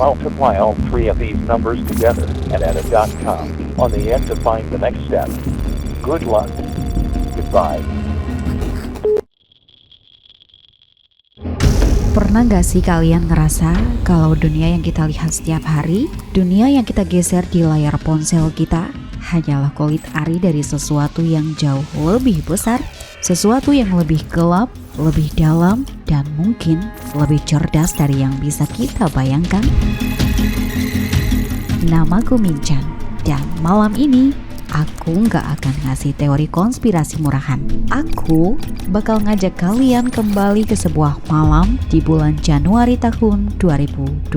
Multiply all three of these numbers together and add a .com on the end to find the next step. Good luck. Goodbye. Pernah gak sih kalian ngerasa kalau dunia yang kita lihat setiap hari, dunia yang kita geser di layar ponsel kita, hanyalah kulit ari dari sesuatu yang jauh lebih besar, sesuatu yang lebih gelap, lebih dalam, dan mungkin lebih cerdas dari yang bisa kita bayangkan? Namaku Minchan, dan malam ini aku gak akan ngasih teori konspirasi murahan. Aku bakal ngajak kalian kembali ke sebuah malam di bulan Januari tahun 2012.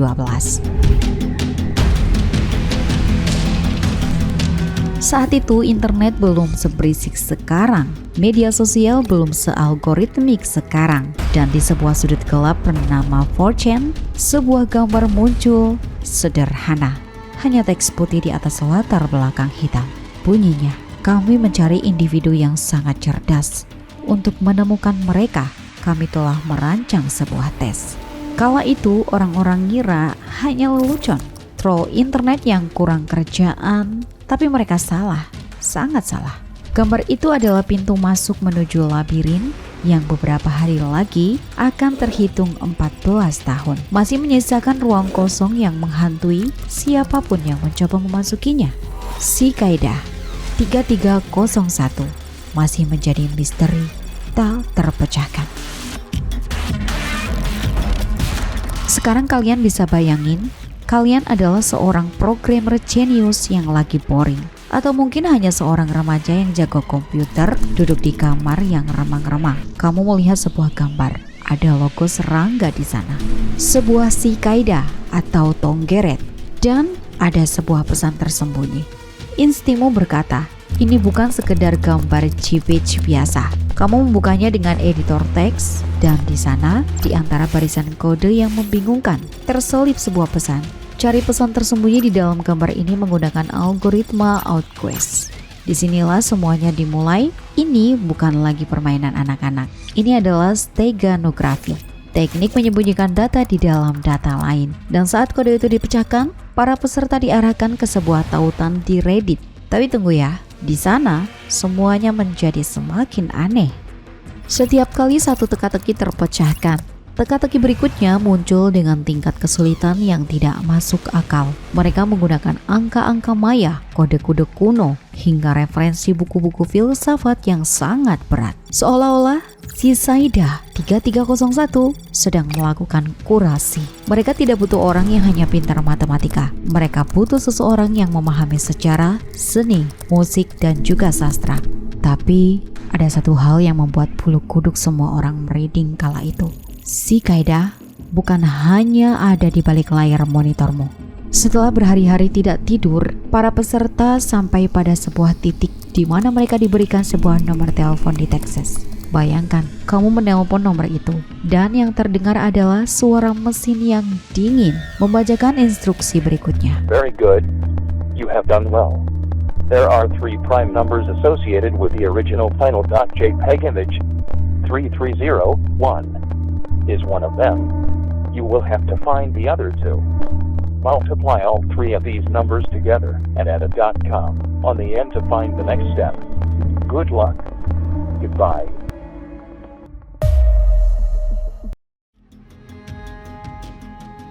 Saat itu internet belum seberisik sekarang, media sosial belum sealgoritmik sekarang, dan di sebuah sudut gelap bernama 4chan, sebuah gambar muncul sederhana, hanya teks putih di atas latar belakang hitam. Bunyinya, kami mencari individu yang sangat cerdas. Untuk menemukan mereka, kami telah merancang sebuah tes. Kala itu orang-orang ngira hanya lelucon, troll internet yang kurang kerjaan, tapi mereka salah, sangat salah. Gambar itu adalah pintu masuk menuju labirin yang beberapa hari lagi akan terhitung 14 tahun. Masih menyisakan ruang kosong yang menghantui siapapun yang mencoba memasukinya. Si Kaidah 3301 masih menjadi misteri tak terpecahkan. Sekarang kalian bisa bayangin, kalian adalah seorang programmer jenius yang lagi boring, atau mungkin hanya seorang remaja yang jago komputer duduk di kamar yang remang-remang. Kamu melihat sebuah gambar, ada logo serangga di sana, sebuah cicada atau tonggeret, dan ada sebuah pesan tersembunyi. Instingmu berkata, ini bukan sekedar gambar JPG biasa. Kamu membukanya dengan editor teks, dan di sana, di antara barisan kode yang membingungkan, terselip sebuah pesan. Cari pesan tersembunyi di dalam gambar ini menggunakan algoritma Outquest. Disinilah semuanya dimulai. Ini bukan lagi permainan anak-anak. Ini adalah steganografi, teknik menyembunyikan data di dalam data lain. Dan saat kode itu dipecahkan, para peserta diarahkan ke sebuah tautan di Reddit. Tapi tunggu ya, di sana semuanya menjadi semakin aneh. Setiap kali satu teka-teki terpecahkan, teka-teki berikutnya muncul dengan tingkat kesulitan yang tidak masuk akal. Mereka menggunakan angka-angka maya, kode-kode kuno, hingga referensi buku-buku filsafat yang sangat berat. Seolah-olah si Saida 3301 sedang melakukan kurasi. Mereka tidak butuh orang yang hanya pintar matematika. Mereka butuh seseorang yang memahami sejarah, seni, musik, dan juga sastra. Tapi ada satu hal yang membuat bulu kuduk semua orang merinding kala itu. Si Kaidah bukan hanya ada di balik layar monitormu. Setelah berhari-hari tidak tidur, para peserta sampai pada sebuah titik di mana mereka diberikan sebuah nomor telepon di Texas. Bayangkan, kamu menelpon nomor itu, dan yang terdengar adalah suara mesin yang dingin membacakan instruksi berikutnya. Very good. You have done well. There are 3 prime numbers associated with the original final.jpg image. 3301 is one of them. You will have to find the other 2. Multiply all 3 of these numbers together and add a .com on the end to find the next step. Good luck. Goodbye.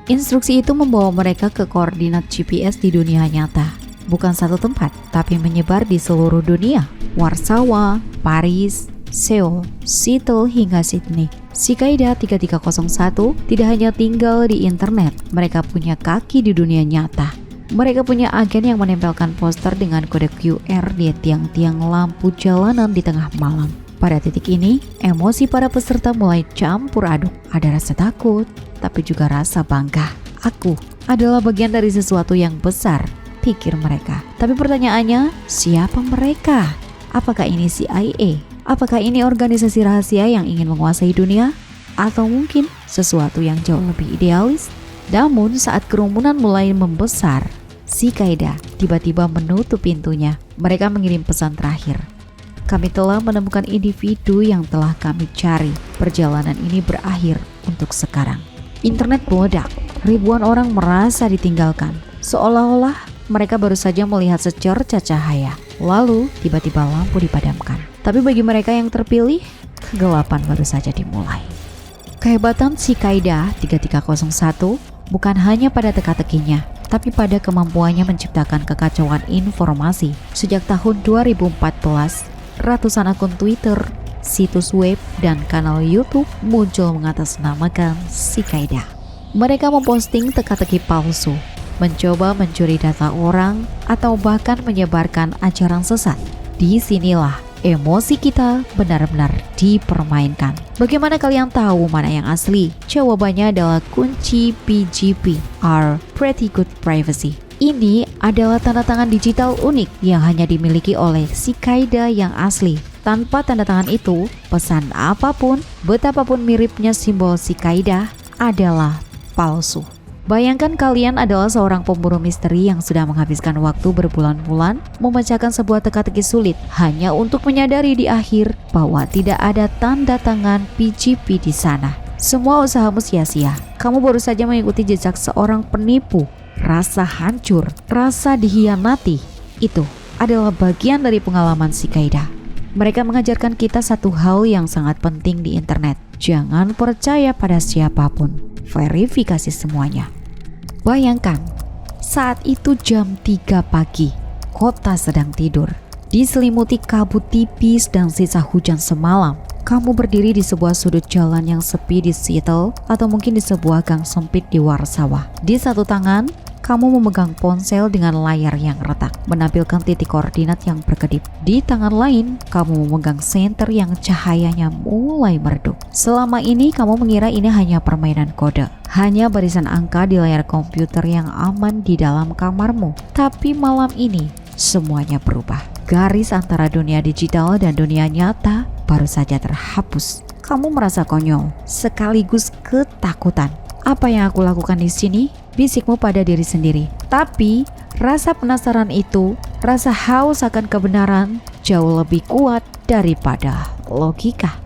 Instruksi itu membawa mereka ke koordinat GPS di dunia nyata. Bukan satu tempat, tapi menyebar di seluruh dunia. Warsawa, Paris, Seoul, Seattle, hingga Sydney. Si Kaidah 3301 tidak hanya tinggal di internet, mereka punya kaki di dunia nyata. Mereka punya agen yang menempelkan poster dengan kode QR di tiang-tiang lampu jalanan di tengah malam. Pada titik ini, emosi para peserta mulai campur aduk. Ada rasa takut, tapi juga rasa bangga. Aku adalah bagian dari sesuatu yang besar, pikir mereka. Tapi pertanyaannya, siapa mereka? Apakah ini CIA? Apakah ini organisasi rahasia yang ingin menguasai dunia? Atau mungkin sesuatu yang jauh lebih idealis? Namun saat kerumunan mulai membesar, si Kaidah tiba-tiba menutup pintunya. Mereka mengirim pesan terakhir. Kami telah menemukan individu yang telah kami cari. Perjalanan ini berakhir untuk sekarang. Internet meledak. ribuan orang merasa ditinggalkan. Seolah-olah mereka baru saja melihat secerca cahaya. Lalu tiba-tiba lampu dipadamkan. Tapi bagi mereka yang terpilih, kegelapan baru saja dimulai. Kehebatan Cicada 3301 bukan hanya pada teka-tekinya, tapi pada kemampuannya menciptakan kekacauan informasi. Sejak tahun 2014, ratusan akun Twitter, situs web, dan kanal YouTube muncul mengatasnamakan Cicada. Mereka memposting teka-teki palsu, mencoba mencuri data orang, atau bahkan menyebarkan ajaran sesat. Disinilah emosi kita benar-benar dipermainkan. Bagaimana kalian tahu mana yang asli? Jawabannya adalah kunci PGP, or Pretty Good Privacy. Ini adalah tanda tangan digital unik yang hanya dimiliki oleh Cicada yang asli. Tanpa tanda tangan itu, pesan apapun, betapapun miripnya simbol Cicada, adalah palsu. Bayangkan kalian adalah seorang pemburu misteri yang sudah menghabiskan waktu berbulan-bulan memecahkan sebuah teka-teki sulit hanya untuk menyadari di akhir bahwa tidak ada tanda tangan PGP di sana. Semua usahamu sia-sia. Kamu baru saja mengikuti jejak seorang penipu. Rasa hancur, rasa dihianati, itu adalah bagian dari pengalaman Cicada. Mereka mengajarkan kita satu hal yang sangat penting di internet. Jangan percaya pada siapapun. Verifikasi semuanya. Bayangkan, saat itu jam 3 pagi, kota sedang tidur. Diselimuti kabut tipis dan sisa hujan semalam. Kamu berdiri di sebuah sudut jalan yang sepi di Seattle, atau mungkin di sebuah gang sempit di Warsawa. Di satu tangan, kamu memegang ponsel dengan layar yang retak, menampilkan titik koordinat yang berkedip. Di tangan lain, kamu memegang senter yang cahayanya mulai meredup. Selama ini kamu mengira ini hanya permainan kode, hanya barisan angka di layar komputer yang aman di dalam kamarmu. Tapi malam ini, semuanya berubah. Garis antara dunia digital dan dunia nyata baru saja terhapus. Kamu merasa konyol, sekaligus ketakutan. Apa yang aku lakukan di sini? Bisikmu pada diri sendiri. Tapi rasa penasaran itu, rasa haus akan kebenaran jauh lebih kuat daripada logika.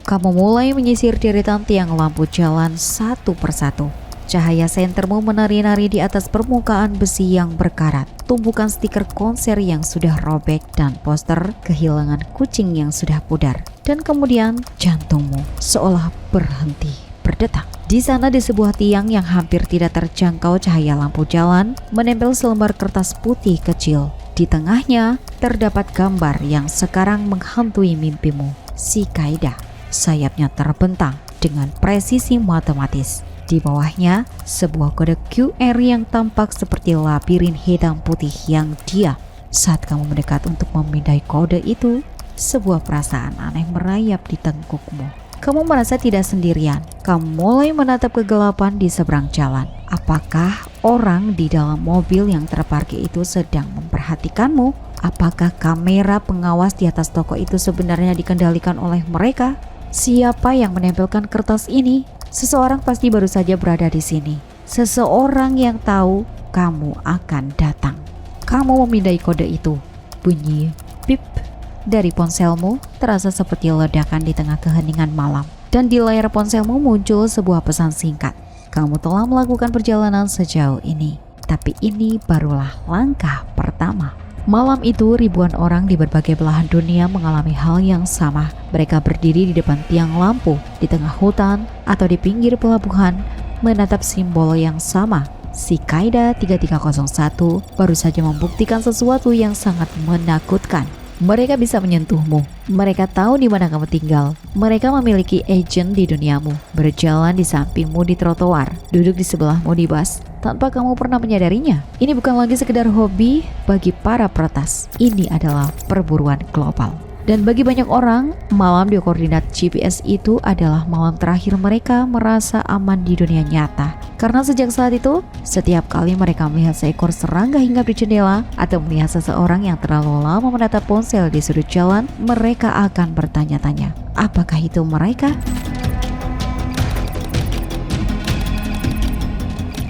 Kamu mulai menyisir deretan tiang lampu jalan satu persatu. Cahaya sentermu menari-nari di atas permukaan besi yang berkarat. Tumpukan stiker konser yang sudah robek dan poster kehilangan kucing yang sudah pudar. Dan kemudian jantungmu seolah berhenti berdetak. Di sana, di sebuah tiang yang hampir tidak terjangkau cahaya lampu jalan, menempel selembar kertas putih kecil. Di tengahnya terdapat gambar yang sekarang menghantui mimpimu. Cicada, sayapnya terbentang dengan presisi matematis. Di bawahnya, sebuah kode QR yang tampak seperti labirin hitam putih yang diam. Saat kamu mendekat untuk memindai kode itu, sebuah perasaan aneh merayap di tengkukmu. Kamu merasa tidak sendirian. Kamu mulai menatap kegelapan di seberang jalan. Apakah orang di dalam mobil yang terparkir itu sedang memperhatikanmu? Apakah kamera pengawas di atas toko itu sebenarnya dikendalikan oleh mereka? Siapa yang menempelkan kertas ini? Seseorang pasti baru saja berada di sini. Seseorang yang tahu kamu akan datang. Kamu memindai kode itu. Bunyi pip dari ponselmu terasa seperti ledakan di tengah keheningan malam. Dan di layar ponselmu muncul sebuah pesan singkat. Kamu telah melakukan perjalanan sejauh ini, tapi ini barulah langkah pertama. Malam itu ribuan orang di berbagai belahan dunia mengalami hal yang sama. Mereka berdiri di depan tiang lampu, di tengah hutan, atau di pinggir pelabuhan, menatap simbol yang sama. Cicada 3301 baru saja membuktikan sesuatu yang sangat menakutkan. Mereka bisa menyentuhmu. Mereka tahu di mana kamu tinggal. Mereka memiliki agent di duniamu, berjalan di sampingmu di trotoar, duduk di sebelahmu di bus, tanpa kamu pernah menyadarinya. Ini bukan lagi sekedar hobi bagi para peretas. Ini adalah perburuan global. Dan bagi banyak orang, malam di koordinat GPS itu adalah malam terakhir mereka merasa aman di dunia nyata. Karena sejak saat itu, setiap kali mereka melihat seekor serangga hinggap di jendela atau melihat seseorang yang terlalu lama menatap ponsel di sudut jalan, mereka akan bertanya-tanya, apakah itu mereka?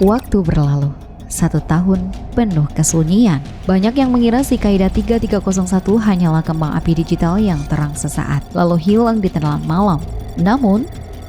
Waktu berlalu. 1 tahun penuh kesunyian. Banyak yang mengira Cicada 3301 hanyalah kembang api digital yang terang sesaat, lalu hilang di telan malam. Namun,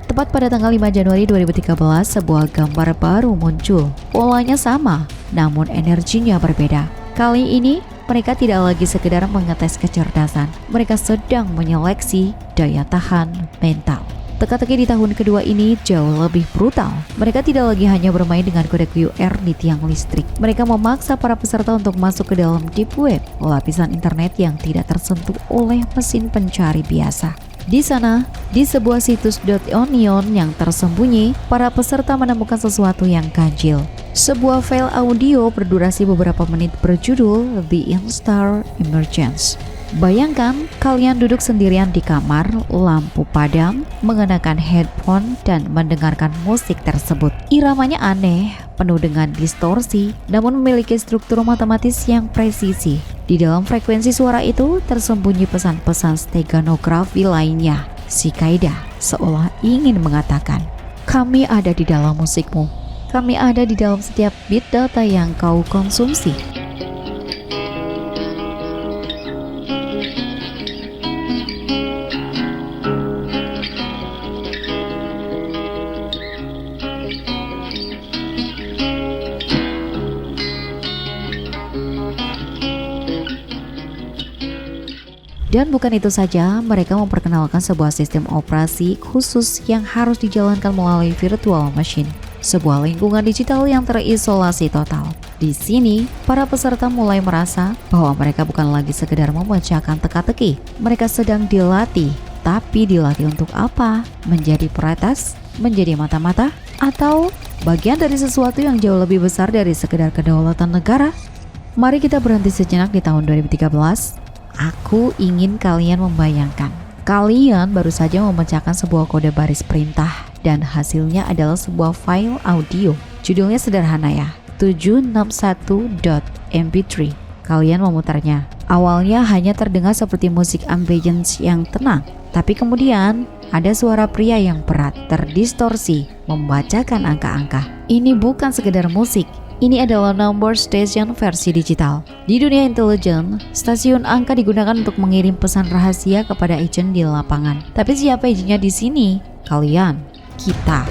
Tepat pada tanggal 5 Januari 2013, sebuah gambar baru muncul. Polanya sama, namun energinya berbeda. Kali ini, mereka tidak lagi sekedar mengetes kecerdasan. Mereka sedang menyeleksi daya tahan mental. Teka-teki di tahun kedua ini jauh lebih brutal. Mereka tidak lagi hanya bermain dengan kode QR di tiang listrik. Mereka memaksa para peserta untuk masuk ke dalam deep web, lapisan internet yang tidak tersentuh oleh mesin pencari biasa. Di sana, di sebuah situs .onion yang tersembunyi, para peserta menemukan sesuatu yang ganjil. Sebuah file audio berdurasi beberapa menit berjudul The Instar Emergence. Bayangkan kalian duduk sendirian di kamar, lampu padam, mengenakan headphone dan mendengarkan musik tersebut. Iramanya aneh, penuh dengan distorsi, namun memiliki struktur matematis yang presisi. Di dalam frekuensi suara itu tersembunyi pesan-pesan steganografi lainnya. Cicada seolah ingin mengatakan, "Kami ada di dalam musikmu. Kami ada di dalam setiap bit data yang kau konsumsi." Dan bukan itu saja, mereka memperkenalkan sebuah sistem operasi khusus yang harus dijalankan melalui virtual machine, sebuah lingkungan digital yang terisolasi total. Di sini, para peserta mulai merasa bahwa mereka bukan lagi sekedar memecahkan teka-teki. Mereka sedang dilatih, tapi dilatih untuk apa? Menjadi peretas? Menjadi mata-mata? Atau bagian dari sesuatu yang jauh lebih besar dari sekedar kedaulatan negara? Mari kita berhenti sejenak di tahun 2013. Aku ingin kalian membayangkan, kalian baru saja memecahkan sebuah kode baris perintah dan hasilnya adalah sebuah file audio. Judulnya sederhana ya, 761.mp3. Kalian memutarnya. Awalnya hanya terdengar seperti musik ambience yang tenang, tapi kemudian ada suara pria yang berat, terdistorsi, membacakan angka-angka. Ini bukan sekedar musik. Ini adalah number station versi digital. Di dunia intelijen, stasiun angka digunakan untuk mengirim pesan rahasia kepada agen di lapangan. Tapi siapa agennya di sini? Kalian, kita.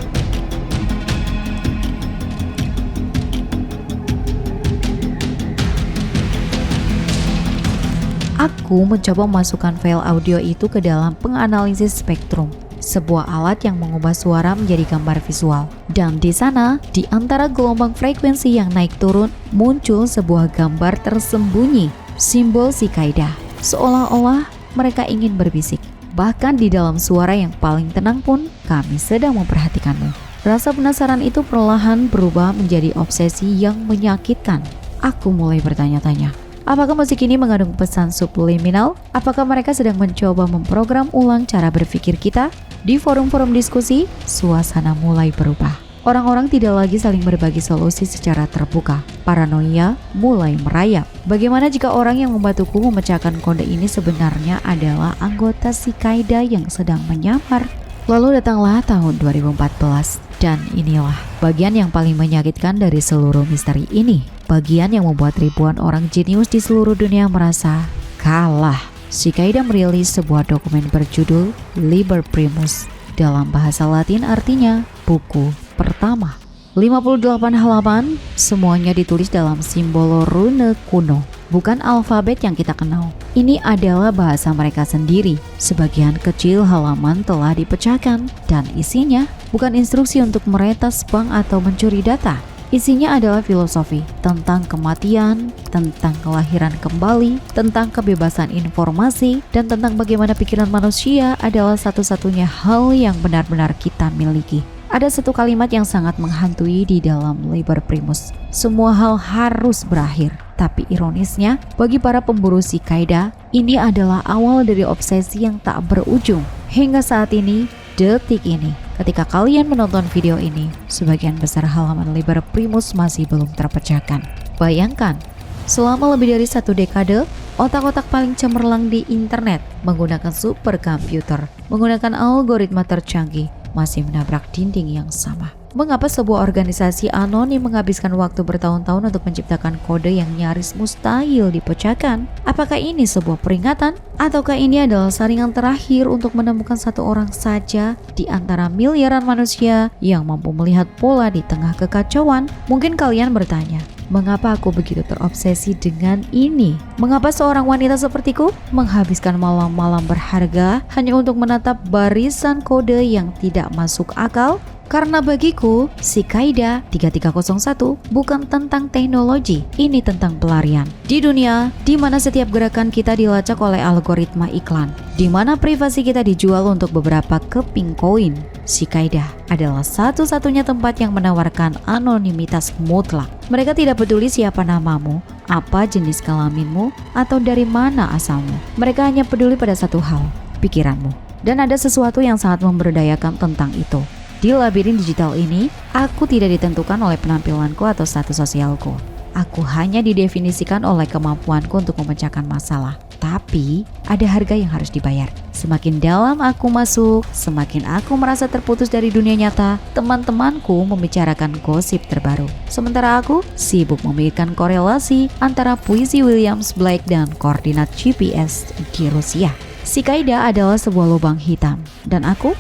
Aku mencoba memasukkan file audio itu ke dalam penganalisis spektrum, sebuah alat yang mengubah suara menjadi gambar visual. Dan di sana, di antara gelombang frekuensi yang naik turun, muncul sebuah gambar tersembunyi, simbol cicada. Seolah-olah mereka ingin berbisik. Bahkan di dalam suara yang paling tenang pun, kami sedang memperhatikanmu. Rasa penasaran itu perlahan berubah menjadi obsesi yang menyakitkan. Aku mulai bertanya-tanya, apakah musik ini mengandung pesan subliminal? Apakah mereka sedang mencoba memprogram ulang cara berpikir kita? Di forum-forum diskusi, suasana mulai berubah. Orang-orang tidak lagi saling berbagi solusi secara terbuka. Paranoia mulai merayap. Bagaimana jika orang yang membantuku memecahkan kode ini sebenarnya adalah anggota cicada yang sedang menyamar? Lalu datanglah tahun 2014. Dan inilah bagian yang paling menyakitkan dari seluruh misteri ini. Bagian yang membuat ribuan orang jenius di seluruh dunia merasa kalah. Cicada merilis sebuah dokumen berjudul Liber Primus. Dalam bahasa Latin artinya buku pertama. 58 halaman, semuanya ditulis dalam simbol rune kuno, bukan alfabet yang kita kenal. Ini adalah bahasa mereka sendiri. Sebagian kecil halaman telah dipecahkan dan isinya bukan instruksi untuk meretas bank atau mencuri data. Isinya adalah filosofi tentang kematian, tentang kelahiran kembali, tentang kebebasan informasi, dan tentang bagaimana pikiran manusia adalah satu-satunya hal yang benar-benar kita miliki. Ada satu kalimat yang sangat menghantui di dalam Liber Primus. Semua hal harus berakhir. Tapi ironisnya, bagi para pemburu cicada, ini adalah awal dari obsesi yang tak berujung. Hingga saat ini, detik ini, ketika kalian menonton video ini, sebagian besar halaman Liber Primus masih belum terpecahkan. Bayangkan, selama lebih dari 1 dekade, otak-otak paling cemerlang di internet menggunakan superkomputer, menggunakan algoritma tercanggih, masih menabrak dinding yang sama. Mengapa sebuah organisasi anonim menghabiskan waktu bertahun-tahun untuk menciptakan kode yang nyaris mustahil dipecahkan? Apakah ini sebuah peringatan? Ataukah ini adalah saringan terakhir untuk menemukan satu orang saja di antara miliaran manusia yang mampu melihat pola di tengah kekacauan? Mungkin kalian bertanya, mengapa aku begitu terobsesi dengan ini? Mengapa seorang wanita sepertiku menghabiskan malam-malam berharga hanya untuk menatap barisan kode yang tidak masuk akal? Karena bagiku, Cicada 3301 bukan tentang teknologi, ini tentang pelarian. Di dunia di mana setiap gerakan kita dilacak oleh algoritma iklan, di mana privasi kita dijual untuk beberapa keping koin, Cicada adalah satu-satunya tempat yang menawarkan anonimitas mutlak. Mereka tidak peduli siapa namamu, apa jenis kelaminmu, atau dari mana asalmu. Mereka hanya peduli pada satu hal, pikiranmu. Dan ada sesuatu yang sangat memberdayakan tentang itu. Di labirin digital ini, aku tidak ditentukan oleh penampilanku atau status sosialku. Aku hanya didefinisikan oleh kemampuanku untuk memecahkan masalah. Tapi, ada harga yang harus dibayar. Semakin dalam aku masuk, semakin aku merasa terputus dari dunia nyata. Teman-temanku membicarakan gosip terbaru. Sementara aku sibuk memikirkan korelasi antara puisi Williams Blake dan koordinat GPS di Rusia. Cicada adalah sebuah lubang hitam, dan aku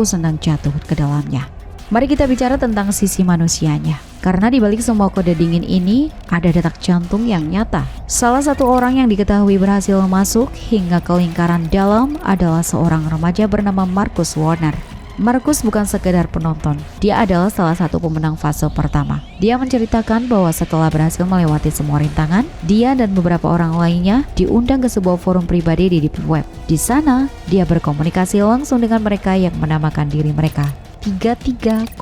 sedang jatuh ke dalamnya. Mari kita bicara tentang sisi manusianya. Karena di balik semua kode dingin ini, ada detak jantung yang nyata. Salah satu orang yang diketahui berhasil masuk hingga ke lingkaran dalam adalah seorang remaja bernama Marcus Warner. Marcus bukan sekedar penonton, dia adalah salah satu pemenang fase pertama. Dia menceritakan bahwa setelah berhasil melewati semua rintangan, dia dan beberapa orang lainnya diundang ke sebuah forum pribadi di Deep Web. Di sana, dia berkomunikasi langsung dengan mereka yang menamakan diri mereka 3301.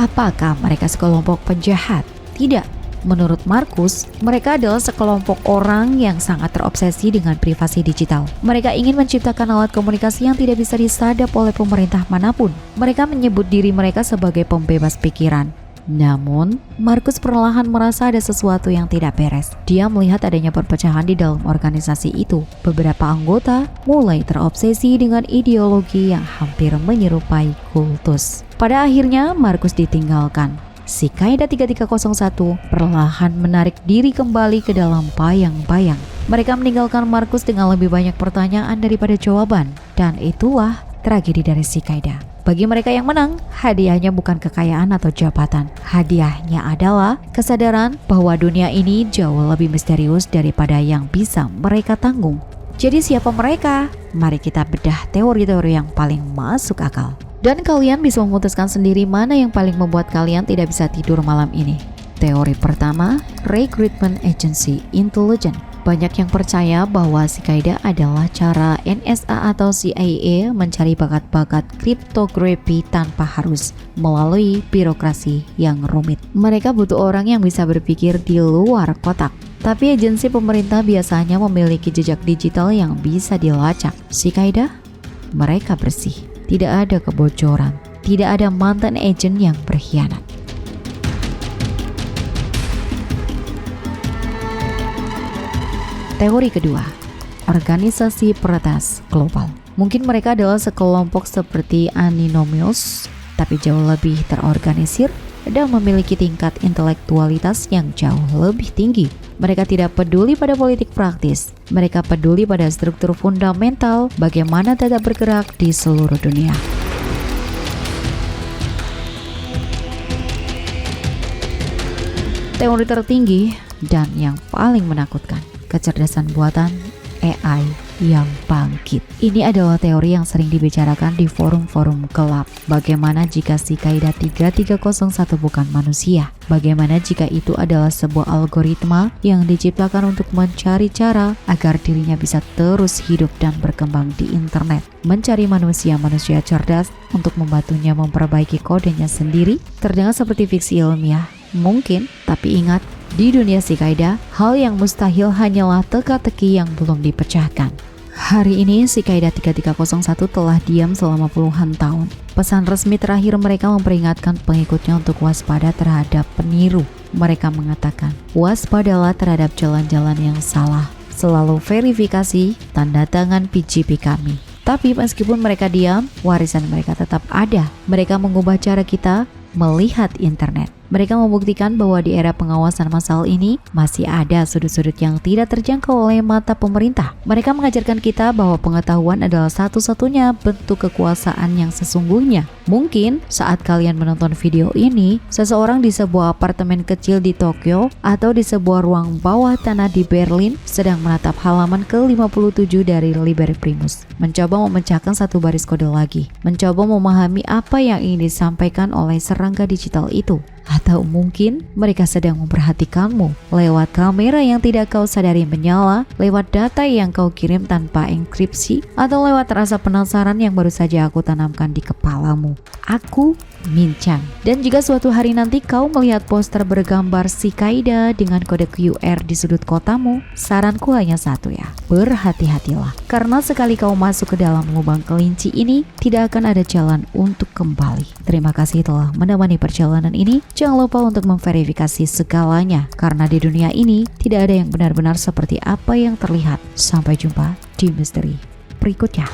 Apakah mereka sekelompok penjahat? Tidak. Menurut Marcus, mereka adalah sekelompok orang yang sangat terobsesi dengan privasi digital. Mereka ingin menciptakan alat komunikasi yang tidak bisa disadap oleh pemerintah manapun. Mereka menyebut diri mereka sebagai pembebas pikiran. Namun, Marcus perlahan merasa ada sesuatu yang tidak beres. Dia melihat adanya perpecahan di dalam organisasi itu. Beberapa anggota mulai terobsesi dengan ideologi yang hampir menyerupai kultus. Pada akhirnya, Marcus ditinggalkan. Cicada 3301 perlahan menarik diri kembali ke dalam bayang-bayang. Mereka meninggalkan Marcus dengan lebih banyak pertanyaan daripada jawaban. Dan itulah tragedi dari Cicada. Bagi mereka yang menang, hadiahnya bukan kekayaan atau jabatan. Hadiahnya adalah kesadaran bahwa dunia ini jauh lebih misterius daripada yang bisa mereka tanggung. Jadi siapa mereka? Mari kita bedah teori-teori yang paling masuk akal. Dan kalian bisa memutuskan sendiri mana yang paling membuat kalian tidak bisa tidur malam ini. Teori pertama, Recruitment Agency Intelligence. Banyak yang percaya bahwa Cicada adalah cara NSA atau CIA mencari bakat-bakat kriptografi tanpa harus melalui birokrasi yang rumit. Mereka butuh orang yang bisa berpikir di luar kotak. Tapi agensi pemerintah biasanya memiliki jejak digital yang bisa dilacak. Cicada, mereka bersih. Tidak ada kebocoran, tidak ada mantan agen yang berkhianat. Teori kedua, organisasi peretas global. Mungkin mereka adalah sekelompok seperti Anonymous, tapi jauh lebih terorganisir dan memiliki tingkat intelektualitas yang jauh lebih tinggi. Mereka tidak peduli pada politik praktis. Mereka peduli pada struktur fundamental bagaimana tetap bergerak di seluruh dunia. Teori tertinggi dan yang paling menakutkan, kecerdasan buatan AI yang bangkit. Ini adalah teori yang sering dibicarakan di forum-forum gelap. Bagaimana jika Cicada 3301 bukan manusia? Bagaimana jika itu adalah sebuah algoritma yang diciptakan untuk mencari cara agar dirinya bisa terus hidup dan berkembang di internet? Mencari manusia-manusia cerdas untuk membantunya memperbaiki kodenya sendiri? Terdengar seperti fiksi ilmiah. Mungkin, tapi ingat, di dunia Cicada, hal yang mustahil hanyalah teka-teki yang belum dipecahkan. Hari ini Cicada 3301 telah diam selama puluhan tahun. Pesan resmi terakhir mereka memperingatkan pengikutnya untuk waspada terhadap peniru. Mereka mengatakan, waspadalah terhadap jalan-jalan yang salah. Selalu verifikasi tanda tangan PGP kami. Tapi meskipun mereka diam, warisan mereka tetap ada. Mereka mengubah cara kita melihat internet. Mereka membuktikan bahwa di era pengawasan massal ini masih ada sudut-sudut yang tidak terjangkau oleh mata pemerintah. Mereka mengajarkan kita bahwa pengetahuan adalah satu-satunya bentuk kekuasaan yang sesungguhnya. Mungkin saat kalian menonton video ini, seseorang di sebuah apartemen kecil di Tokyo atau di sebuah ruang bawah tanah di Berlin sedang menatap halaman ke-57 dari Liber Primus, mencoba memecahkan satu baris kode lagi, mencoba memahami apa yang ingin disampaikan oleh serangga digital itu. Atau mungkin mereka sedang memperhatikanmu lewat kamera yang tidak kau sadari menyala, lewat data yang kau kirim tanpa enkripsi, atau lewat rasa penasaran yang baru saja aku tanamkan di kepalamu. Aku Min-chan. Dan jika suatu hari nanti kau melihat poster bergambar Cicada dengan kode QR di sudut kotamu, saranku hanya satu ya, berhati-hatilah. Karena sekali kau masuk ke dalam lubang kelinci ini, tidak akan ada jalan untuk kembali. Terima kasih telah menemani perjalanan ini. Jangan lupa untuk memverifikasi segalanya, karena di dunia ini tidak ada yang benar-benar seperti apa yang terlihat. Sampai jumpa di misteri berikutnya.